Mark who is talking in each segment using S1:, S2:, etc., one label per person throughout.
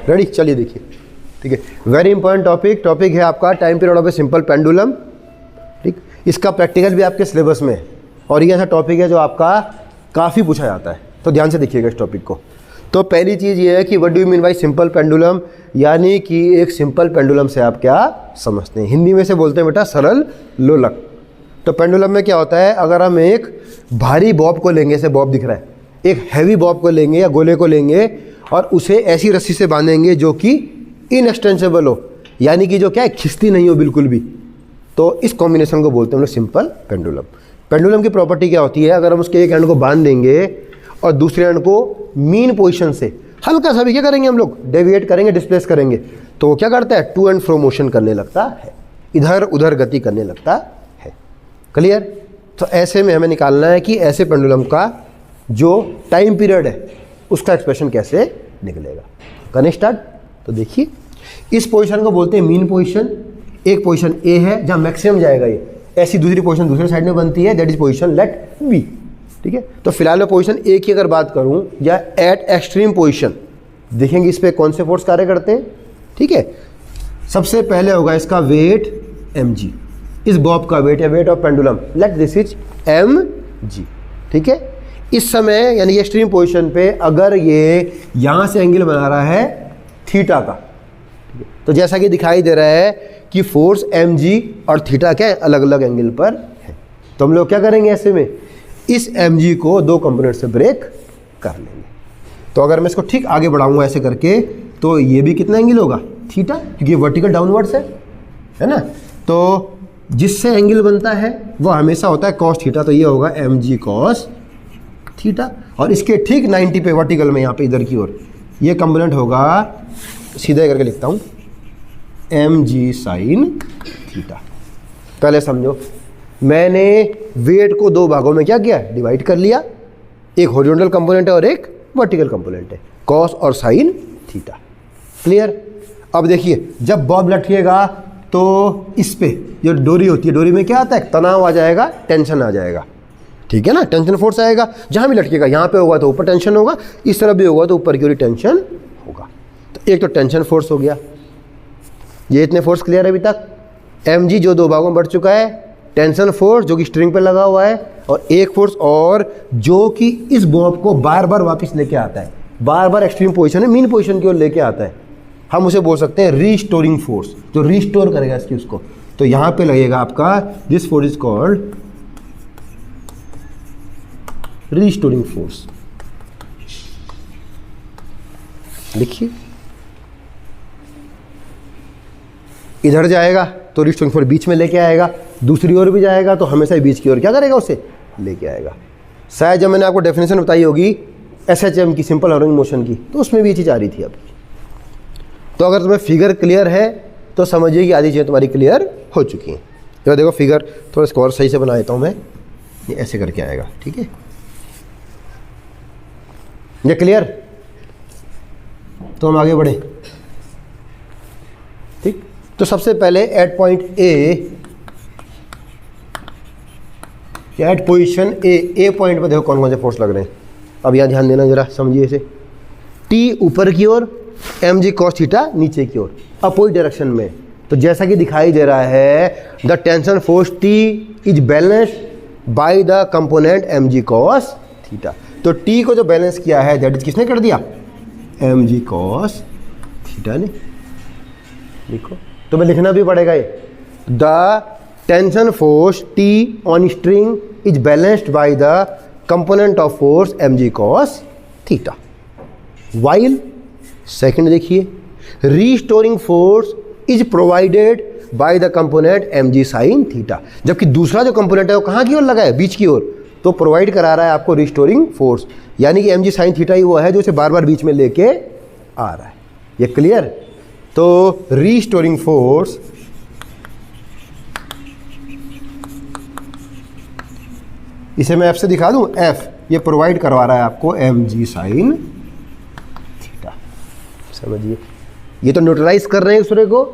S1: Ready, चलिए देखिए, ठीक है। वेरी इंपॉर्टेंट टॉपिक है आपका time period of a simple pendulum, ठीक। इसका प्रैक्टिकल भी आपके सिलेबस में है और ये ऐसा टॉपिक है जो आपका काफ़ी पूछा जाता है, तो ध्यान से देखिएगा इस टॉपिक को। तो पहली चीज़ ये है कि what do you mean by simple pendulum, यानी कि एक सिंपल पेंडुलम से आप क्या समझते हैं। हिंदी में से बोलते हैं बेटा सरल लोलक। तो पेंडुलम में क्या होता है, अगर हम एक भारी बॉब को लेंगे, ऐसे बॉब दिख रहा है, एक हैवी बॉब को लेंगे या गोले को लेंगे और उसे ऐसी रस्सी से बांधेंगे जो कि इनएक्सटेंसिबल हो, यानी कि जो क्या है खिंचती नहीं हो बिल्कुल भी, तो इस कॉम्बिनेशन को बोलते हैं हम लोग सिंपल पेंडुलम। पेंडुलम की प्रॉपर्टी क्या होती है, अगर हम उसके एक एंड को बांध देंगे और दूसरे एंड को मीन पोजीशन से हल्का सा भी क्या करेंगे हम लोग, डेविएट करेंगे, डिस्प्लेस करेंगे, तो वो क्या करता है, टू एंड फ्रो मोशन करने लगता है, इधर उधर गति करने लगता है। क्लियर। तो ऐसे में हमें निकालना है कि ऐसे पेंडुलम का जो टाइम पीरियड है उसका एक्सप्रेशन कैसे निकलेगा। करें स्टार्ट। तो देखिए, इस पोजीशन को बोलते हैं मीन पोजीशन। एक पोजीशन ए है जहाँ मैक्सिमम जाएगा ये, ऐसी दूसरी पोजीशन दूसरे साइड में बनती है, that is position let B, ठीक है। तो फिलहाल मैं पोजीशन ए की अगर बात करूं, या एट एक्सट्रीम पोजीशन, देखेंगे इस पे कौन से फोर्स कार्य करते हैं, ठीक है। सबसे पहले होगा इसका वेट mg, इस बॉब का वेट है, weight of pendulum, let this is mg, ठीक है। इस समय यानी एक्सट्रीम पोजीशन पे अगर ये यहां से एंगल बना रहा है थीटा का, तो जैसा कि दिखाई दे रहा है कि फोर्स mg और थीटा क्या है, अलग अलग एंगल पर है। तो हम लोग क्या करेंगे ऐसे में, इस mg को दो कंपोनेंट से ब्रेक कर लेंगे। तो अगर मैं इसको ठीक आगे बढ़ाऊंगा ऐसे करके, तो ये भी कितना एंगल होगा, थीटा, क्योंकि ये वर्टिकल डाउनवर्ड्स है ना। तो जिससे एंगल बनता है वो हमेशा होता है cos थीटा, तो ये होगा mg cos थीटा, और इसके ठीक 90 पे वर्टिकल में यहाँ पे इधर की ओर ये कंपोनेंट होगा, सीधा करके लिखता हूँ, mg sin थीटा। पहले समझो, मैंने वेट को दो भागों में क्या किया, डिवाइड कर लिया, एक हॉरिजॉन्टल कंपोनेंट है और एक वर्टिकल कंपोनेंट है, कॉस और साइन थीटा। क्लियर। अब देखिए, जब बॉब लटकेगा तो इस पे जो डोरी होती है, डोरी में क्या आता है, तनाव आ जाएगा, टेंशन आ जाएगा, ठीक है ना। टेंशन फोर्स आएगा, जहाँ भी लटकेगा, यहाँ पे होगा तो ऊपर टेंशन होगा, इस तरफ भी होगा तो ऊपर की ओर टेंशन होगा। तो एक तो टेंशन फोर्स हो गया, ये इतने फोर्स क्लियर है अभी तक। mg जो दो भागों में बढ़ चुका है, टेंशन फोर्स जो कि स्ट्रिंग पे लगा हुआ है, और एक फोर्स और जो कि इस बॉब को बार बार वापस लेके आता है, बार बार एक्सट्रीम पोजीशन है मीन पोजीशन की ओर लेके आता है, हम उसे बोल सकते हैं रीस्टोरिंग फोर्स, जो रीस्टोर करेगा इसकी उसको। तो यहां पे लगेगा आपका, this force is called restoring force. देखिए, इधर जाएगा तो रीस्टोरिंग फोर्स बीच में लेके आएगा, दूसरी ओर भी जाएगा तो हमेशा बीच की ओर क्या करेगा, उसे लेके आएगा। शायद जब मैंने आपको डेफिनेशन बताई होगी SHM की, सिंपल हार्मोनिक मोशन की, तो उसमें भी ये चीज़ आ रही थी आपकी। तो अगर तुम्हें फिगर क्लियर है तो समझिए कि आधी चीज़ें तुम्हारी क्लियर हो चुकी हैं। तो देखो, फिगर थोड़ा इसको और सही से बना देता हूँ मैं, ये ऐसे करके आएगा, ठीक है। ये क्लियर, तो हम आगे बढ़े, ठीक। तो सबसे पहले eight point eight position A point पे देखो कौन कौन से फोर्स लग रहे हैं। अब यहाँ ध्यान देना जरा, समझिए इसे। T ऊपर की ओर, mg cos थीटा नीचे की ओर, अपोजिट डायरेक्शन में। तो जैसा कि दिखाई दे रहा है, the tension force T is balanced by the component mg cos theta. तो T को जो बैलेंस किया है, दैट इज किसने कर दिया, mg cos थीटा ने। देखो, तो मैं लिखना भी पड़ेगा ये, the tension force T on string is balanced by the component of force mg cos theta. While second देखिए, restoring force is provided by the component mg sin theta. जबकि दूसरा जो कंपोनेंट है वो कहाँ की ओर लगा है, बीच की ओर, तो प्रोवाइड करा रहा है आपको रीस्टोरिंग फोर्स, यानी कि mg sin थीटा ही वो है जो इसे बार बार बीच में लेके आ रहा है। ये क्लियर। तो रीस्टोरिंग फोर्स इसे मैं F से दिखा दूं, F ये प्रोवाइड करवा रहा है आपको mg sin थीटा। समझिए, ये तो न्यूट्रलाइज कर रहे हैं दूसरे को,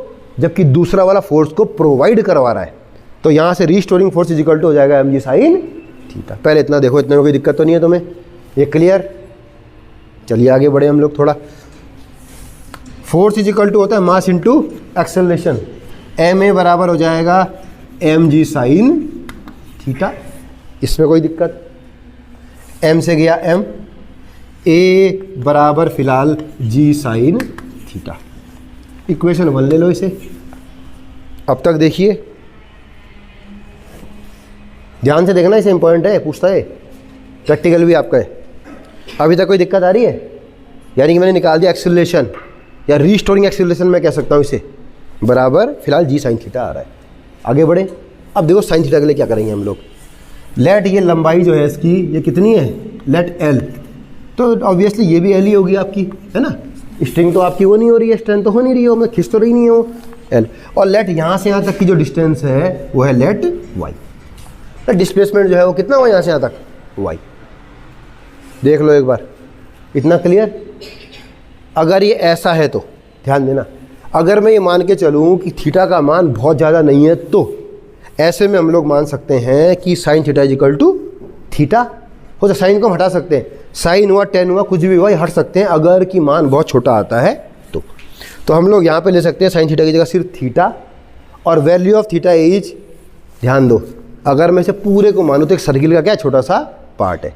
S1: जबकि दूसरा वाला फोर्स को प्रोवाइड करवा रहा है। तो यहां से restoring force is equal to हो जाएगा mg sin थीटा। पहले इतना देखो, इतने में कोई दिक्कत तो नहीं है तुम्हें, ये क्लियर। चलिए आगे बढ़े हम लोग थोड़ा। फोर्स इज इक्वल टू होता है mass into acceleration. M A बराबर हो जाएगा एम जी साइन थीटा, इसमें कोई दिक्कत, एम से गया एम, ए बराबर फिलहाल जी साइन थीटा। इक्वेशन 1 ले लो इसे। अब तक देखिए, ध्यान से देखना, इसे इंपॉर्टेंट है, पूछता है, प्रैक्टिकल भी आपका है। अभी तक कोई दिक्कत आ रही है? यानी कि मैंने निकाल दिया एक्सेलरेशन या रीस्टोरिंग एक्सेलरेशन मैं कह सकता हूँ इसे, बराबर फिलहाल जी साइन थीटा आ रहा है। आगे बढ़े। अब देखो साइन थीटा के लिए क्या करेंगे हम लोग। लेट ये लंबाई जो है इसकी ये कितनी है, लेट एल, तो ऑब्वियसली ये भी एल ही होगी आपकी, है ना। स्ट्रिंग तो आपकी वो नहीं हो रही है, स्ट्रेंथ तो हो नहीं रही हो, मैं खिंच तो रही नहीं हूँ, एल। और लेट यहाँ से यहाँ तक की जो डिस्टेंस है वो है लेट वाई। डिस्प्लेसमेंट जो है वो कितना हुआ यहाँ से यहाँ तक, वाई। देख लो एक बार, इतना क्लियर। अगर ये ऐसा है तो ध्यान देना, अगर मैं ये मान के चलूँ कि थीटा का मान बहुत ज़्यादा नहीं है, तो ऐसे में हम लोग मान सकते हैं कि sine theta is equal to theta हो। तो साइन को हम हटा सकते हैं, साइन हुआ टेन हुआ कुछ भी हुआ ये हट सकते हैं, अगर कि मान बहुत छोटा आता है तो हम लोग यहाँ पे ले सकते हैं साइन थीटा की जगह सिर्फ थीटा, और वैल्यू ऑफ थीटा इज, ध्यान दो, अगर मैं इसे पूरे को मानूँ तो एक सर्किल का क्या छोटा सा पार्ट है।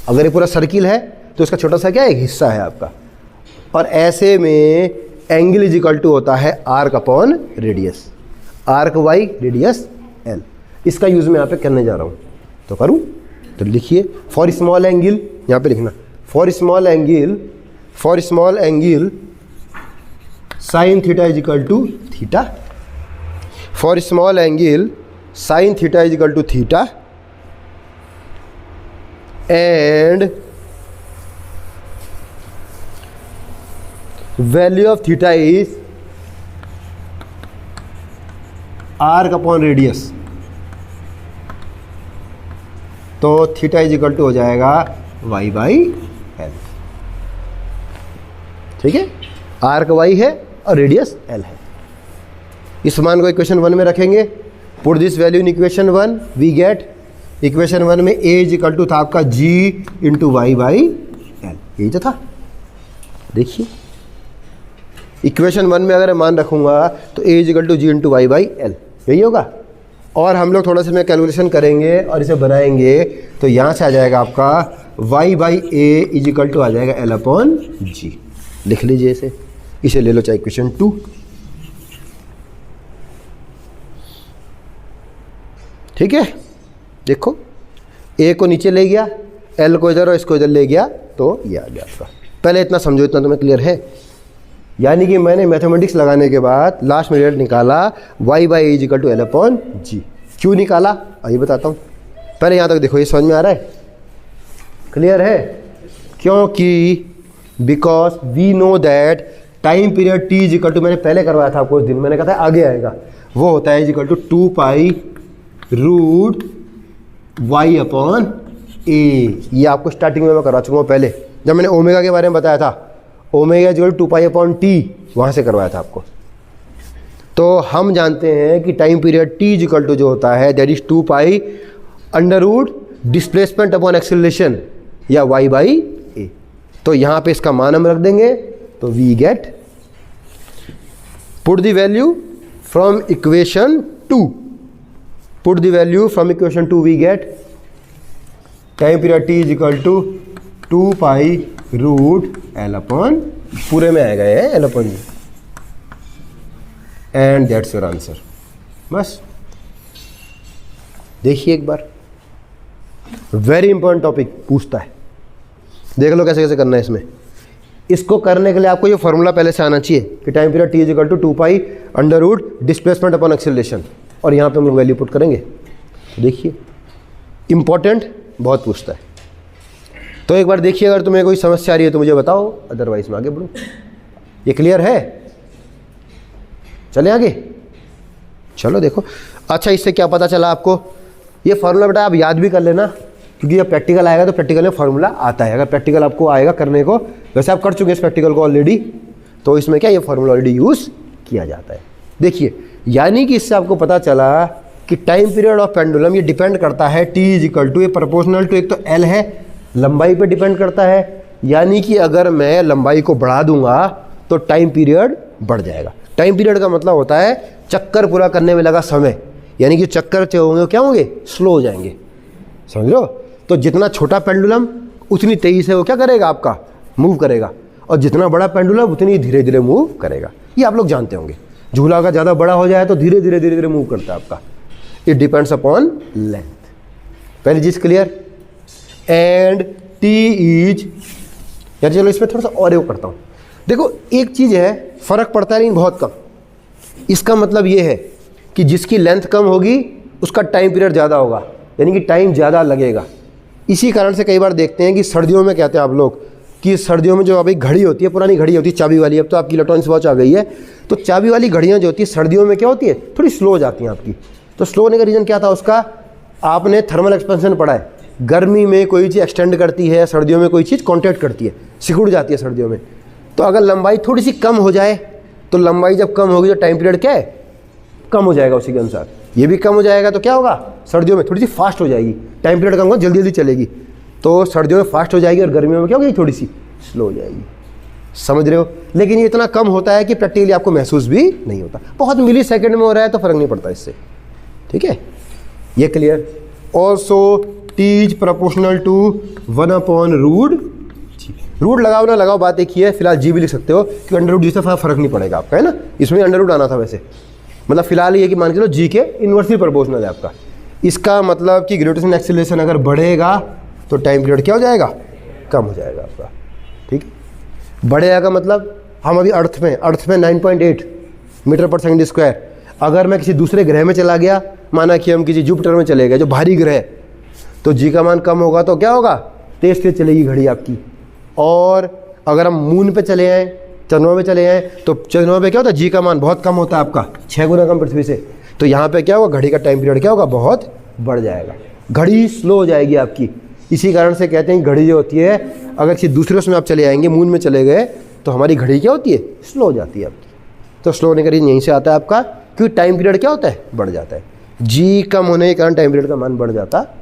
S1: अगर ये पूरा सर्किल है तो इसका छोटा सा क्या एक हिस्सा है आपका। और ऐसे में एंगल इज इक्वल टू होता है arc upon radius, arc by radius L. इसका यूज़ मैं यहाँ पे करने जा रहा हूँ, तो करूँ। तो लिखिए फॉर स्मॉल एंगल, यहाँ पे लिखना for small angle sine theta is equal to theta, for small angle sine theta is equal to theta, and value of theta is arc upon radius. तो थीटा इज इक्वल टू हो जाएगा Y by L. ठीक है, arc Y है और radius L है। इस मान को इक्वेशन 1 में रखेंगे, put this value in equation 1, we get equation 1 में ए इज इक्वल टू था आपका g into y by l, यही तो था। देखिए इक्वेशन 1 में अगर मैं मान रखूँगा तो a is equal to g into y by l, यही होगा। और हम लोग थोड़ा सा में कैलकुलेशन करेंगे और इसे बनाएंगे, तो यहाँ से आ जाएगा आपका y by a is equal to आ जाएगा एल अपॉन जी। लिख लीजिए इसे ले लो चाहे इक्वेशन 2। ठीक है, देखो ए को नीचे ले गया, एल को इधर और इसको इधर ले गया, तो ये आ गया आपका। पहले इतना समझो, इतना तुम्हें क्लियर है। यानी कि मैंने मैथमेटिक्स लगाने के बाद लास्ट में रिजल्ट निकाला y by is equal to l upon g. क्यों निकाला आइए बताता हूँ। पहले यहाँ तक देखो, ये समझ में आ रहा है, क्लियर है। क्योंकि because we know that time period t is equal to, मैंने पहले करवाया था आपको उस दिन, मैंने कहा था आगे आएगा, वो होता है is equal to 2 pi root y upon a. ये आपको स्टार्टिंग में मैं करवा चुका हूँ पहले, जब मैंने ओमेगा के बारे में बताया था। Omega is equal to 2 pi upon t, वहाँ से करवाया था आपको। तो हम जानते हैं कि time period t is equal to जो होता है that is 2 pi under root displacement upon acceleration या वाई बाई ए। तो यहाँ पे इसका मान हम रख देंगे, तो we get, put the value from equation 2, put the value from equation 2 we get time period t is equal to 2 pi root l upon, पूरे में आएगा ये l upon g, and that's your answer. बस देखिए एक बार, very important topic पूछता है, देख लो कैसे कैसे करना है इसमें। इसको करने के लिए आपको ये फॉर्मूला पहले से आना चाहिए कि time period t is equal to 2 pi under root displacement upon acceleration, और यहाँ पे हम लोग वैल्यू पुट करेंगे। देखिए इंपॉर्टेंट बहुत पूछता है। तो एक बार देखिए, अगर तुम्हें कोई समस्या आ रही है तो मुझे बताओ, अदरवाइज मैं आगे बढ़ूँ। ये क्लियर है? चले आगे, चलो देखो। अच्छा, इससे क्या पता चला आपको? ये फार्मूला बेटा आप याद भी कर लेना, क्योंकि जब प्रैक्टिकल आएगा तो प्रैक्टिकल में फार्मूला आता है। अगर प्रैक्टिकल आपको आएगा करने को, वैसे आप कर चुके हैं इस प्रैक्टिकल को ऑलरेडी, तो इसमें क्या ये फार्मूला ऑलरेडी यूज़ किया जाता है। देखिए, यानी कि इससे आपको पता चला कि टाइम पीरियड ऑफ पेंडुलम ये डिपेंड करता है टी इज इक्वल टू, ये प्रोपोर्शनल टू, एक तो एल है, लंबाई पे डिपेंड करता है। यानी कि अगर मैं लंबाई को बढ़ा दूंगा तो टाइम पीरियड बढ़ जाएगा। टाइम पीरियड का मतलब होता है चक्कर पूरा करने में लगा समय, यानी कि चक्कर जो होंगे क्या होंगे, स्लो हो जाएंगे, समझ लो। तो जितना छोटा पेंडुलम उतनी तेजी से वो क्या करेगा, आपका मूव करेगा, और जितना बड़ा पेंडुलम उतनी धीरे धीरे मूव करेगा। ये आप लोग जानते होंगे। झूला का ज़्यादा बड़ा हो जाए तो धीरे धीरे धीरे धीरे मूव करता है आपका। It depends upon length. पहली चीज़ क्लियर। एंड टी इज, यार चलो इसमें थोड़ा सा और वो करता हूँ। देखो एक चीज़ है, फ़र्क पड़ता है लेकिन बहुत कम। इसका मतलब ये है कि जिसकी लेंथ कम होगी उसका टाइम पीरियड ज़्यादा होगा, यानी कि टाइम ज़्यादा लगेगा। इसी कारण से कई बार देखते हैं कि सर्दियों में कहते हैं आप लोग कि सर्दियों में जो अभी घड़ी होती है, पुरानी घड़ी होती है चाबी वाली, अब तो आपकी इलेक्ट्रॉनिक्स वॉच आ गई है, तो चाबी वाली घड़ियाँ जो होती है सर्दियों में क्या होती है, थोड़ी स्लो हो जाती हैं आपकी। तो स्लो होने का रीज़न क्या था उसका, आपने थर्मल एक्सपेंशन पढ़ा है। गर्मी में कोई चीज़ एक्सटेंड करती है, सर्दियों में कोई चीज़ कॉन्ट्रैक्ट करती है, सिकुड़ जाती है सर्दियों में। तो अगर लंबाई थोड़ी सी कम हो जाए, तो लंबाई जब कम होगी तो टाइम पीरियड क्या है, कम हो जाएगा उसी के अनुसार। ये भी कम हो जाएगा तो क्या होगा, सर्दियों में थोड़ी सी फास्ट हो जाएगी, टाइम पीरियड कम होगा, जल्दी जल्दी चलेगी। तो सर्दियों में फास्ट हो जाएगी और गर्मियों में क्या होगी, थोड़ी सी स्लो हो जाएगी। समझ रहे हो। लेकिन ये इतना कम होता है कि प्रैक्टिकली आपको महसूस भी नहीं होता। बहुत मिली सेकेंड में हो रहा है तो फर्क नहीं पड़ता इससे, ठीक है। ये clear. Also t is proportional to 1/रूट। रूट लगाओ ना लगाओ बात एक ही है, फिलहाल जी भी लिख सकते हो कि अंडर रूट जी से फर्क नहीं पड़ेगा आपका, है ना। इसमें अंडर रूट आना था वैसे, मतलब फिलहाल ये कि मान के चलो जी के इन्वर्सली प्रोपोर्शनल है आपका। इसका मतलब कि ग्रेविटेशनल एक्सीलरेशन अगर बढ़ेगा तो टाइम पीरियड क्या हो जाएगा, कम हो जाएगा आपका, ठीक है। बढ़ेगा का मतलब हम अभी अर्थ में 9.8 मीटर पर सेकंड स्क्वायर, अगर मैं किसी दूसरे ग्रह में चला गया, माना कि हम किसी जुपिटर में चले गए जो भारी ग्रह है, तो जी का मान कम होगा तो क्या होगा, तेज तेज चलेगी घड़ी आपकी। और अगर हम मून पे चले आए, चंद्रमा पे चले आए, तो चंद्रमा पे क्या होता है, जी का मान बहुत कम होता है आपका, 6 गुना कम पृथ्वी से। तो यहाँ पे क्या होगा, घड़ी का टाइम पीरियड क्या होगा, बहुत बढ़ जाएगा, घड़ी स्लो हो जाएगी आपकी। इसी कारण से कहते हैं घड़ी जो होती है, अगर किसी दूसरे उसमें आप चले आएंगे, मून में चले गए, तो हमारी घड़ी क्या होती है, स्लो हो जाती है आपकी। तो स्लो होने का रीजन यहीं से आता है आपका, क्योंकि टाइम पीरियड क्या होता है, बढ़ जाता है। जी कम होने के कारण टाइम पीरियड का मान बढ़ जाता है।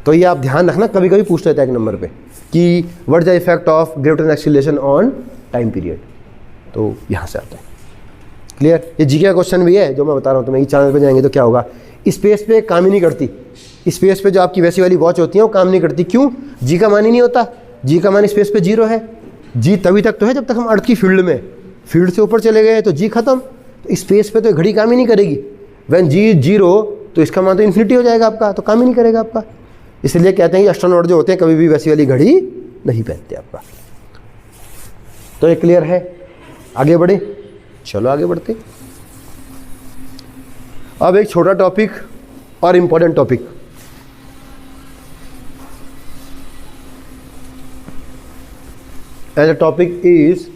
S1: तो ये आप ध्यान रखना, कभी कभी पूछ लेता है एक नंबर पे कि what is the effect of gravitational acceleration on time period, तो यहाँ से आता है। क्लियर। ये जी का क्वेश्चन भी है जो मैं बता रहा हूँ, तो मैं इस चैनल पे जाएंगे तो क्या होगा, स्पेस पे काम ही नहीं करती। स्पेस पे जो आपकी वैसी वाली वॉच होती है वो काम नहीं करती। क्यों, जी का मान ही नहीं होता, जी का मान स्पेस पे 0 है। जी तभी तक तो है जब तक हम अर्थ की फील्ड में, फील्ड से ऊपर चले गए तो जी खत्म। तो स्पेस पे तो घड़ी काम ही नहीं करेगी। व्हेन जी 0 तो इसका मान तो इन्फिनिटी हो जाएगा आपका, तो काम ही नहीं करेगा आपका। इसलिए कहते हैं कि एस्ट्रोनॉट जो होते हैं कभी भी वैसी वाली घड़ी नहीं पहनते आपका। तो ये क्लियर है। आगे बढ़े, चलो आगे बढ़ते। अब एक छोटा टॉपिक और important topic, as a topic is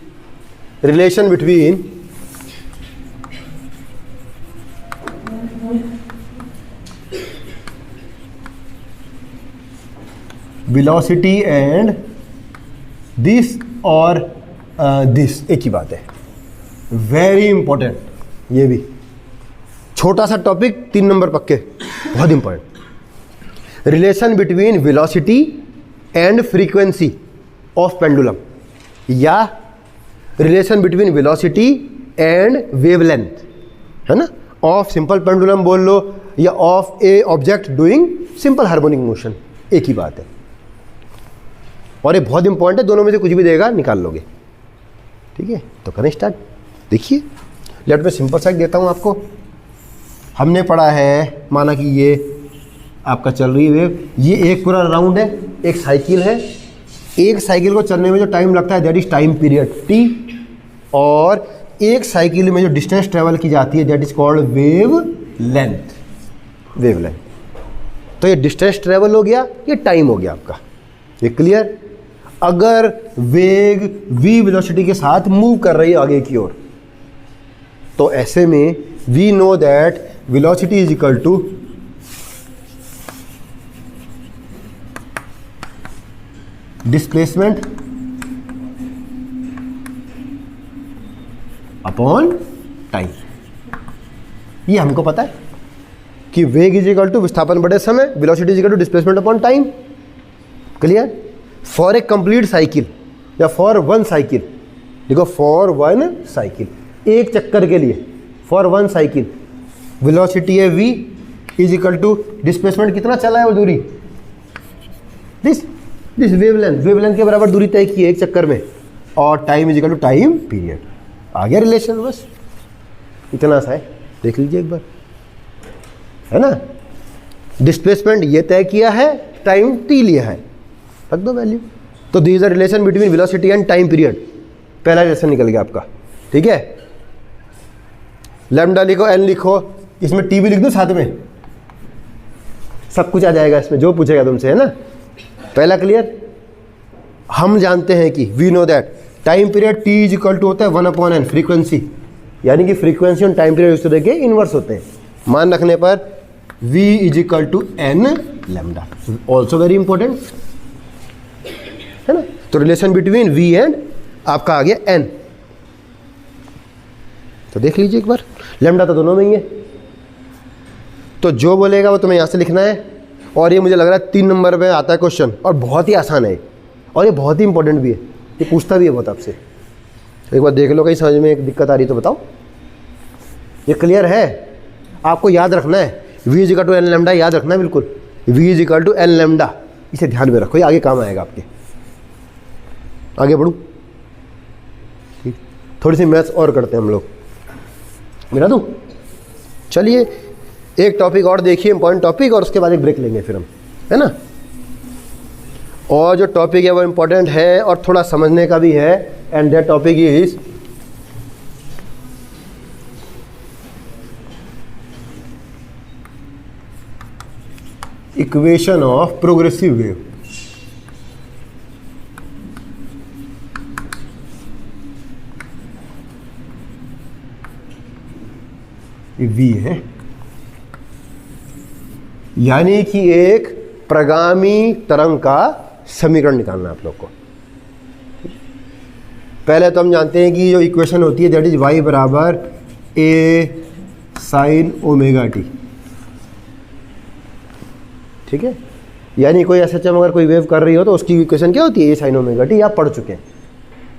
S1: relation between velocity and this और दिस, एक ही बात है, वेरी इंपॉर्टेंट। ये भी छोटा सा टॉपिक, 3 नंबर पक्के, बहुत important. Relation between velocity and frequency of pendulum, या relation between velocity and wavelength, है ना, ऑफ सिंपल पेंडुलम बोल लो, या of a object doing simple harmonic motion, एक ही बात है। और ये बहुत इंपॉर्टेंट है, दोनों में से कुछ भी देगा निकाल लोगे, ठीक है। तो करें स्टार्ट। देखिए लेट में सिंपल सा देता हूँ आपको। हमने पढ़ा है, माना कि ये आपका चल रही है वेव, ये एक पूरा राउंड है, एक साइकिल है। एक साइकिल को चलने में जो टाइम लगता है that is time period T, और एक साइकिल में जो डिस्टेंस ट्रेवल की जाती है that is called wave length, wave length. तो ये डिस्टेंस ट्रेवल हो गया, ये टाइम हो गया आपका। ये क्लियर। अगर वेग v वेलोसिटी के साथ मूव कर रही है आगे की ओर, तो ऐसे में we know that velocity is equal to displacement upon time. ये हमको पता है कि वेग इज इक्वल टू विस्थापन बटे समय, velocity is equal to displacement upon time. Clear. For a complete cycle या फॉर वन साइकिल देखो फॉर वन साइकिल, एक चक्कर के लिए, फॉर वन साइकिल वेलोसिटी है v is equal to displacement कितना चला है वो दूरी, दिस वेवलेंथ के बराबर दूरी तय की है एक चक्कर में, और time is equal to time period. आ गया रिलेशन, बस इतना सा है, देख लीजिए एक बार, है ना। डिस्प्लेसमेंट ये तय किया है, टाइम t लिया है, रख दो वैल्यू। तो this is the relation between velocity and time period, पहला रिलेशन निकल गया आपका, ठीक है। लैम्डा लिखो, n लिखो, इसमें t भी लिख दो साथ में, सब कुछ आ जाएगा इसमें जो पूछेगा तुमसे, है ना। पहला क्लियर। हम जानते हैं कि we know that time period t is equal to होता है 1/n फ्रीक्वेंसी, यानी कि फ्रीक्वेंसी और टाइम पीरियड उस तरह के इनवर्स होते हैं। मान रखने पर v is equal to n lambda, also very important, है ना। तो रिलेशन बिटवीन v एंड आपका आ गया n, तो देख लीजिए एक बार, लैम्डा तो दोनों में ही है, तो जो बोलेगा वो तुम्हें यहाँ से लिखना है। और ये मुझे लग रहा है 3 नंबर पे आता है क्वेश्चन, और बहुत ही आसान है, और ये बहुत ही इंपॉर्टेंट भी है, ये पूछता भी है बहुत आपसे। एक बार देख लो, कहीं समझ में एक दिक्कत आ रही तो बताओ। ये क्लियर है, आपको याद रखना है, v is equal to n lambda याद रखना है बिल्कुल, v is equal to n lambda, इसे ध्यान में रखो, ये आगे काम आएगा आपके। आगे बढ़ूँ, ठीक, थोड़ी सी मैथ्स और करते हैं हम लोग, मिला दूँ। चलिए एक टॉपिक और देखिए, इंपॉर्टेंट टॉपिक, और उसके बाद एक ब्रेक लेंगे फिर हम, है ना। और जो टॉपिक है वो इंपॉर्टेंट है और थोड़ा समझने का भी है, and that topic is equation of progressive wave. v है, यानी कि एक प्रगामी तरंग का समीकरण निकालना है आप लोग को। पहले तो हम जानते हैं कि जो इक्वेशन होती है दैट इज y बराबर a साइन ओमेगा t, ठीक है। यानी कोई एसएचएम अगर कोई वेव कर रही हो तो उसकी इक्वेशन क्या होती है, a साइन ओमेगा t, आप पढ़ चुके हैं।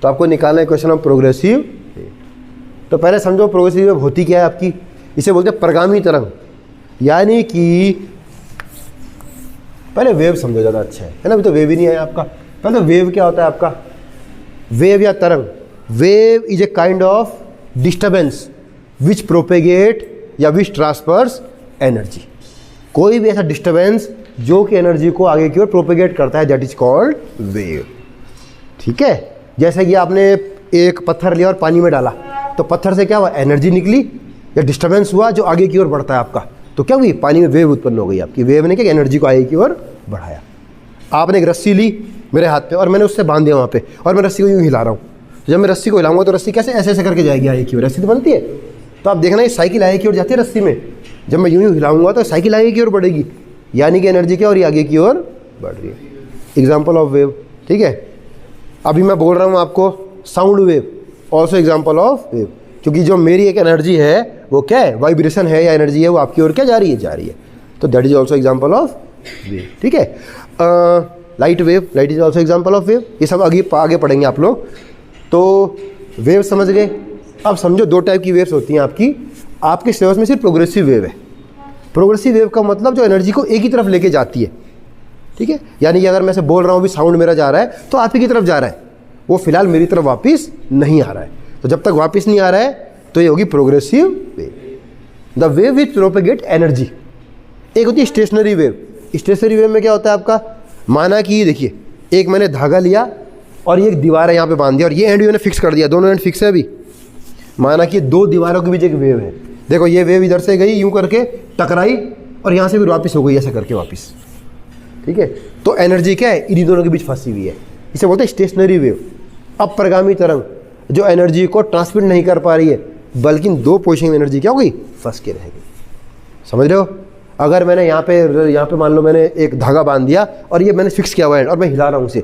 S1: तो आपको निकालना है इक्वेशन ऑफ प्रोग्रेसिव। तो पहले समझो प्रोग्रेसिव वेव होती क्या है आपकी, इसे बोलते हैं प्रगामी तरंग, यानी कि पहले वेव समझो, ज़्यादा अच्छा है ना। अभी तो वेव ही नहीं है आपका। पहले तो वेव क्या होता है आपका, वेव या तरंग, wave is a kind of disturbance which propagate या विच ट्रांसफर्स एनर्जी। कोई भी ऐसा डिस्टर्बेंस जो कि एनर्जी को आगे की ओर प्रोपेगेट करता है, दैट इज कॉल्ड वेव, ठीक है। जैसे कि आपने एक पत्थर लिया और पानी में डाला, तो पत्थर से क्या हुआ, एनर्जी निकली या डिस्टर्बेंस हुआ जो आगे की ओर बढ़ता है आपका, तो क्या हुई, पानी में वेव उत्पन्न हो गई आपकी। वेव ने क्या एनर्जी को आगे की ओर बढ़ाया। आपने एक रस्सी ली मेरे हाथ पे और मैंने उससे बांध दिया वहाँ पे, और मैं रस्सी को यूँ हिला रहा हूँ, तो जब मैं रस्सी को हिलाऊंगा तो रस्सी कैसे ऐसे ऐसे करके जाएगी आगे की ओर, रस्सी तो बनती है। तो आप देखना ये साइकिल आगे की ओर जाती है रस्सी में, जब मैं यूँ हिलाऊंगा तो साइकिल आगे की ओर बढ़ेगी, यानी कि एनर्जी क्या हो रही है, आगे की ओर बढ़ रही है। एग्जाम्पल ऑफ वेव, ठीक है। अभी मैं बोल रहा हूँ आपको sound wave, also example of wave, क्योंकि जो मेरी एक एनर्जी है वो क्या है, वाइब्रेशन है या एनर्जी है, वो आपकी ओर क्या जा रही है, जा रही है। तो that is also example of wave, ठीक है। Light wave, light is also example of wave. ये सब आगे पढ़ेंगे आप लोग। तो वेव समझ गए। अब समझो दो टाइप की वेव्स होती हैं आपके सिलेबस में सिर्फ प्रोग्रेसिव वेव है। प्रोग्रेसिव वेव का मतलब जो एनर्जी को एक ही तरफ लेके जाती है, ठीक है। यानी कि अगर मैं से बोल रहा हूँ भी साउंड मेरा जा रहा है तो आप ही की तरफ जा रहा है, वो फिलहाल मेरी तरफ वापस नहीं आ रहा है। तो जब तक वापस नहीं आ रहा है तो ये होगी progressive wave, the wave which propagate energy. एक होती है स्टेशनरी वेव। स्टेशनरी वेव में क्या होता है आपका, माना कि देखिए एक मैंने धागा लिया और ये एक दीवार है यहाँ पे बांध दिया, और ये एंड भी मैंने फिक्स कर दिया, दोनों एंड फिक्स है अभी। माना कि दो दीवारों के बीच एक वेव है, देखो ये वेव इधर से गई यूं करके टकराई और यहाँ से भी वापस हो गई ऐसा करके वापस, ठीक है। तो एनर्जी क्या है, इन्हीं दोनों के बीच फंसी हुई है, इसे बोलते हैं स्टेशनरी वेव। अप्रगामी तरंग जो एनर्जी को ट्रांसमिट नहीं कर पा रही है, बल्कि दो पोजीशन में एनर्जी क्या होगी, फंस के रहेगी। समझ रहे हो। अगर मैंने यहाँ पे मान लो मैंने एक धागा बांध दिया और ये मैंने फिक्स किया हुआ है और मैं हिला रहा हूँ उसे,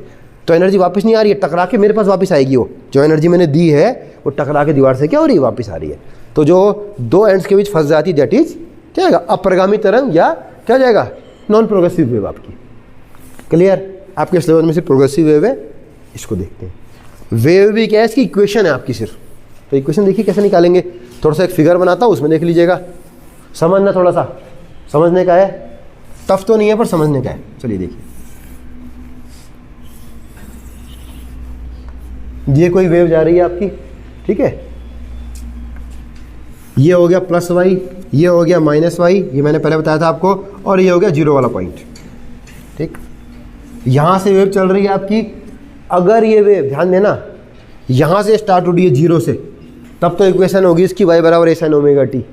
S1: तो एनर्जी वापस नहीं आ रही है, टकरा के मेरे पास वापस आएगी। वो जो एनर्जी मैंने दी है वो टकरा के दीवार से क्या हो रही है, वापस आ रही है। तो जो दो एंड्स के बीच फंस जाती है दैट इज क्या जाएगा, अप्रगामी तरंग या क्या जाएगा, नॉन प्रोग्रेसिव वेव आपकी। क्लियर। आपके सिलेबस में सिर्फ प्रोग्रेसिव वेव है, इसको देखते हैं। वेव भी क्या है, इसकी इक्वेशन है आपकी सिर्फ। तो इक्वेशन देखिए कैसे निकालेंगे, थोड़ा सा एक फिगर बनाता हूँ, उसमें देख लीजिएगा, समझना थोड़ा सा, समझने का है, टफ तो नहीं है पर समझने का है। चलिए देखिए, ये कोई वेव जा रही है आपकी, ठीक है, ये हो गया प्लस वाई, ये हो गया माइनस वाई, ये मैंने पहले बताया था आपको, और ये हो गया जीरो वाला पॉइंट, ठीक। यहाँ से वेव चल रही है आपकी, अगर ये वेव, ध्यान देना, यहाँ से स्टार्ट हो रही है जीरो से, तब तो इक्वेशन होगी इसकी y बराबर a sin ओमेगा टी।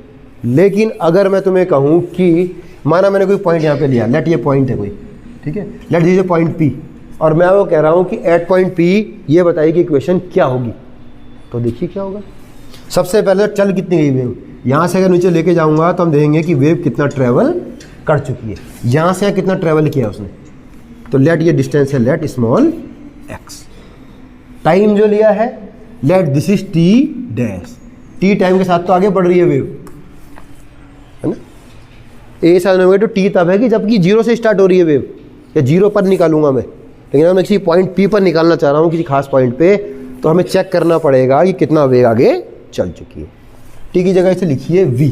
S1: लेकिन अगर मैं तुम्हें कहूँ कि माना मैंने कोई पॉइंट यहाँ पे लिया, लेट ये पॉइंट है कोई, ठीक है, लेट दीजिए पॉइंट P, और मैं वो कह रहा हूँ कि एट पॉइंट P ये बताइए कि इक्वेशन क्या होगी, तो देखिए क्या होगा। सबसे पहले चल कितनी गई वेव, यहाँ से अगर नीचे लेके जाऊँगा तो हम देखेंगे कि वेव कितना ट्रैवल कर चुकी है, यहाँ से कितना ट्रैवल किया उसने। तो लेट ये डिस्टेंस है, लेट स्मॉल x, टाइम जो लिया है let this is t dash, t time के साथ तो आगे बढ़ रही है वेव, है ना। a sin ओमेगा तो t तब है कि जबकि जीरो से स्टार्ट हो रही है वेव, या जीरो पर निकालूंगा मैं, लेकिन अगर मैं किसी पॉइंट p पर निकालना चाह रहा हूँ किसी खास पॉइंट पे, तो हमें चेक करना पड़ेगा कि कितना वेग आगे चल चुकी है। t की जगह इसे लिखिए v,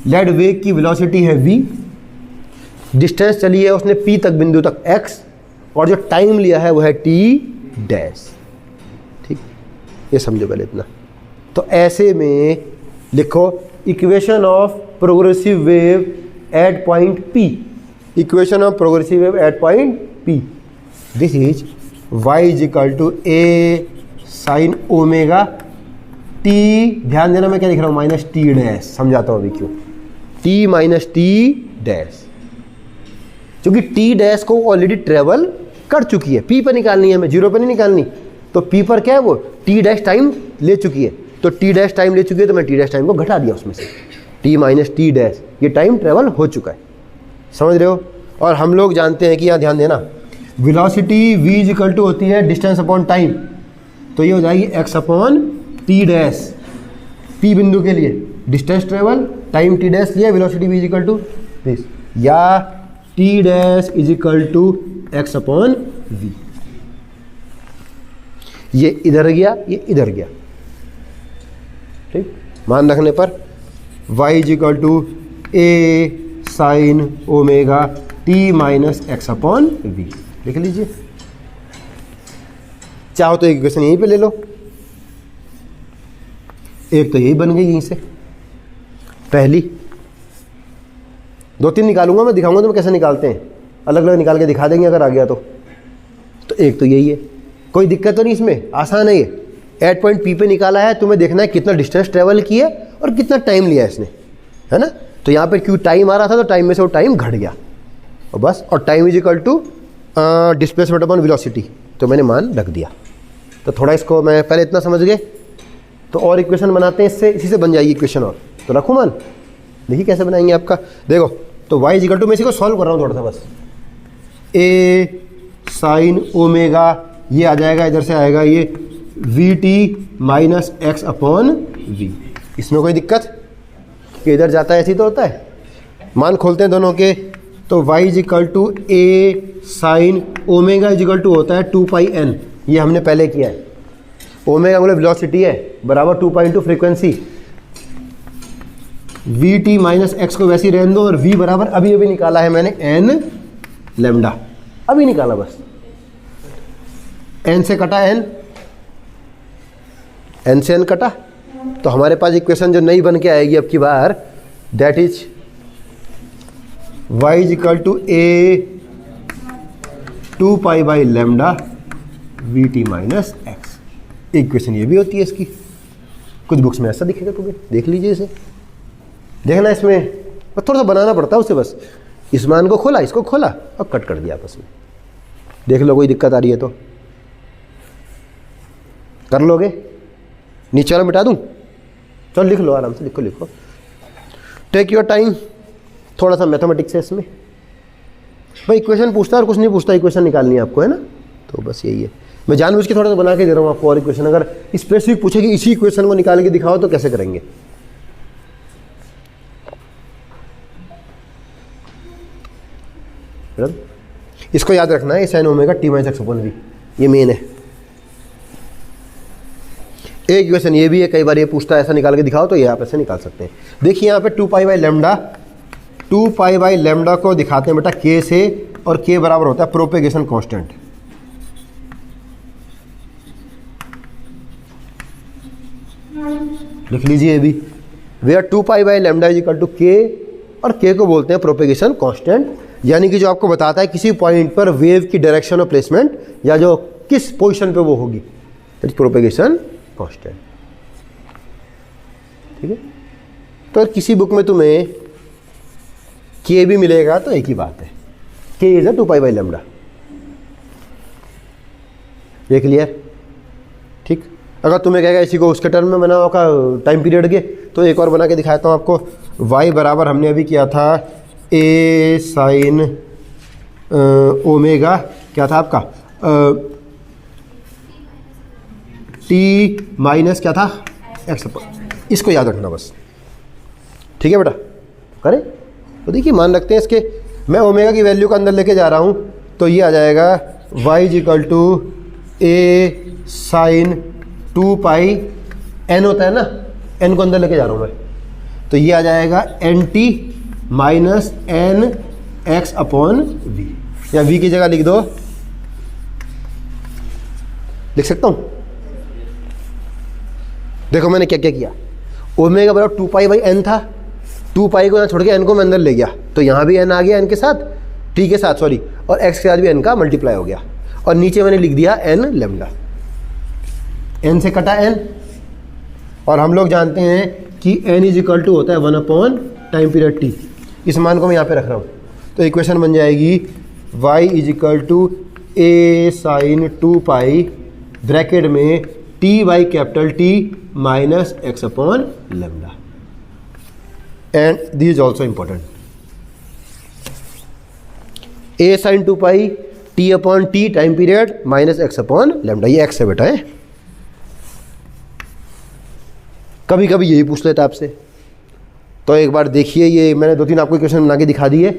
S1: लेट वेग की वेलोसिटी है v, डिस्टेंस चली है उसने p तक, बिंदु तक x, और जो टाइम लिया है वो है t डैश, ठीक। ये समझो पहले इतना। तो ऐसे में लिखो equation of progressive wave at point P, equation of progressive wave at point P, this is y is equal to a sine omega t, ध्यान देना मैं क्या लिख रहा हूँ, माइनस टी डैश, समझाता हूँ अभी क्यों, t माइनस टी डैश, क्योंकि t डैश को ऑलरेडी ट्रेवल कर चुकी है, p पर निकालनी है, हमें जीरो पर नहीं निकालनी, तो p पर क्या है वो t डैश टाइम ले चुकी है, तो t डैश टाइम ले चुकी है, तो मैं t डैश टाइम को घटा दिया उसमें से, t माइनस टी डैश, ये टाइम ट्रेवल हो चुका है, समझ रहे हो। और हम लोग जानते हैं कि यहाँ ध्यान देना, velocity v is equal to होती है डिस्टेंस अपॉन टाइम, तो ये हो जाएगी x upon t dash, p बिंदु के लिए distance travel, time t dash लिया, velocity v is equal to this, या t dash is equal to x upon v। ये इधर गया, ये इधर गया, ठीक। मान रखने पर y is equal to a sine omega t minus x upon v, लिख लीजिए। चाहो तो इक्वेशन यहीं पे ले लो, एक तो यही बन गई यहीं से, पहली, दो तीन निकालूंगा मैं, दिखाऊंगा तुम्हें कैसे निकालते हैं, अलग अलग निकाल के दिखा देंगे अगर आ गया तो एक तो यही है, कोई दिक्कत तो नहीं इसमें, आसान है ये। एट पॉइंट P पे निकाला है, तुम्हें देखना है कितना डिस्टेंस ट्रेवल किया और कितना टाइम लिया इसने, है ना। तो यहाँ पर क्यों टाइम आ रहा था, तो टाइम में से वो टाइम घट गया, और बस, और time is equal to displacement upon velocity, तो मैंने मान रख दिया। तो थोड़ा इसको मैं पहले इतना समझ गए, तो और इक्वेशन बनाते हैं इससे, इसी से बन जाएगी इक्वेशन, और तो रखो मान, देखिए कैसे बनाएंगे आपका, देखो। तो y इज इक्वल टू, मैं इसी को सॉल्व कर रहा हूँ थोड़ा सा बस, a साइन ओमेगा, ये आ जाएगा, इधर से आएगा ये v t minus x upon v, इसमें कोई दिक्कत कि इधर जाता है ऐसे ही तो होता है। मान खोलते हैं दोनों के, तो y is equal to a sine omega is equal to होता है 2 पाई n, ये हमने पहले किया है, ओमेगा मतलब वेलोसिटी है, बराबर 2 pi into frequency, we t minus x को वैसे ही रहने दो, और v बराबर अभी अभी निकाला है मैंने n लैम्डा, अभी निकाला बस, n से कटा n से n कटा, तो हमारे पास इक्वेशन जो नई बन के आएगी अब की बार, that is y is equal to a 2 pi by lambda v t minus x, equation ये भी होती है इसकी, कुछ बुक्स में ऐसा दिखेगा तुम्हें, देख लीजिए इसे, देखना इसमें थोड़ा सा बनाना पड़ता है उसे, बस इस मान को खोला, इसको खोला और कट कर दिया आपस में, देख लो कोई दिक्कत आ रही है तो कर लोगे, नीचे वाला मिटा दूं, चलो लिख लो आराम से, लिखो लिखो, टेक योर टाइम, थोड़ा सा मैथमेटिक्स है इसमें भाई, इक्वेशन पूछता है और कुछ नहीं पूछता, इक्वेशन निकालनी है आपको, है ना। तो बस यही है, मैं जानबूझ के थोड़ा सा बना के दे रहा हूँ आपको, और इक्वेशन अगर स्पेसिफिक पूछे कि इसी इक्वेशन को निकाल के दिखाओ तो कैसे करेंगे। इसको याद रखना है, sine omega t minus x upon v, ये मेन है। एक इक्वेशन ये भी है, कई बार ये पूछता है ऐसा निकाल के दिखाओ, तो ये आप ऐसे निकाल सकते हैं। देखिए यहाँ पे 2π/λ को दिखाते हैं बेटा k से, और k बराबर होता है प्रोपेगेशन कांस्टेंट। लिख लीजिए ये भी, वेयर 2π/λ इक्वल टू k, और k को बोलते हैं प्रोपेगेशन कांस्टेंट, यानी कि जो आपको बताता है किसी पॉइंट पर वेव की डायरेक्शन और प्लेसमेंट, या जो किस पोजीशन पे वो होगी, प्रोपेगेशन कांस्टेंट। ठीक है, तो किसी बुक में तुम्हें k भी मिलेगा तो एक ही बात है, k इज 2π/λ। ये क्लियर? ठीक, अगर तुम्हें कहेगा इसी को उसके टर्म में बना होगा टाइम पीरियड के, तो एक और बना के दिखाता हूँ आपको। y बराबर हमने अभी किया था a sin ओमेगा, क्या था आपका t माइनस क्या था x। इसको याद रखना बस, ठीक है बेटा, करें तो देखिए मान रखते हैं इसके, मैं ओमेगा की वैल्यू को अंदर लेके जा रहा हूँ, तो ये आ जाएगा y equal to a sin 2π, n होता है ना, n को अंदर लेके जा रहा हूँ मैं, तो ये आ जाएगा nt minus n x upon v, या v की जगह लिख दो, लिख सकता हूँ। देखो मैंने क्या क्या किया, ओमेगा बराबर 2π/n था, 2π को यहाँ छोड़ के n को मैं अंदर ले गया, तो यहाँ भी n आ गया n के साथ, t के साथ सॉरी, और x के साथ भी n का मल्टीप्लाई हो गया, और नीचे मैंने लिख दिया n लैम्डा, n से कटा n, और हम लोग जानते हैं कि n इज इक्वल टू होता है 1 अपॉन टाइम पीरियड t। इस मान को मैं यहाँ पे रख रहा हूँ, तो इक्वेशन बन जाएगी y is equal to a sin 2π bracket में t by capital T minus x upon lambda, and this is also important. a sin 2π t upon t time period minus x upon lambda, ये x है बेटा है। कभी कभी यही पूछ लेता आपसे, तो एक बार देखिए, ये मैंने 2-3 आपको इक्वेशन बना के दिखा दिए,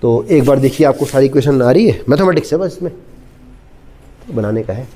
S1: तो एक बार देखिए आपको सारी इक्वेशन आ रही है, मैथमेटिक्स है बस इसमें बनाने का है।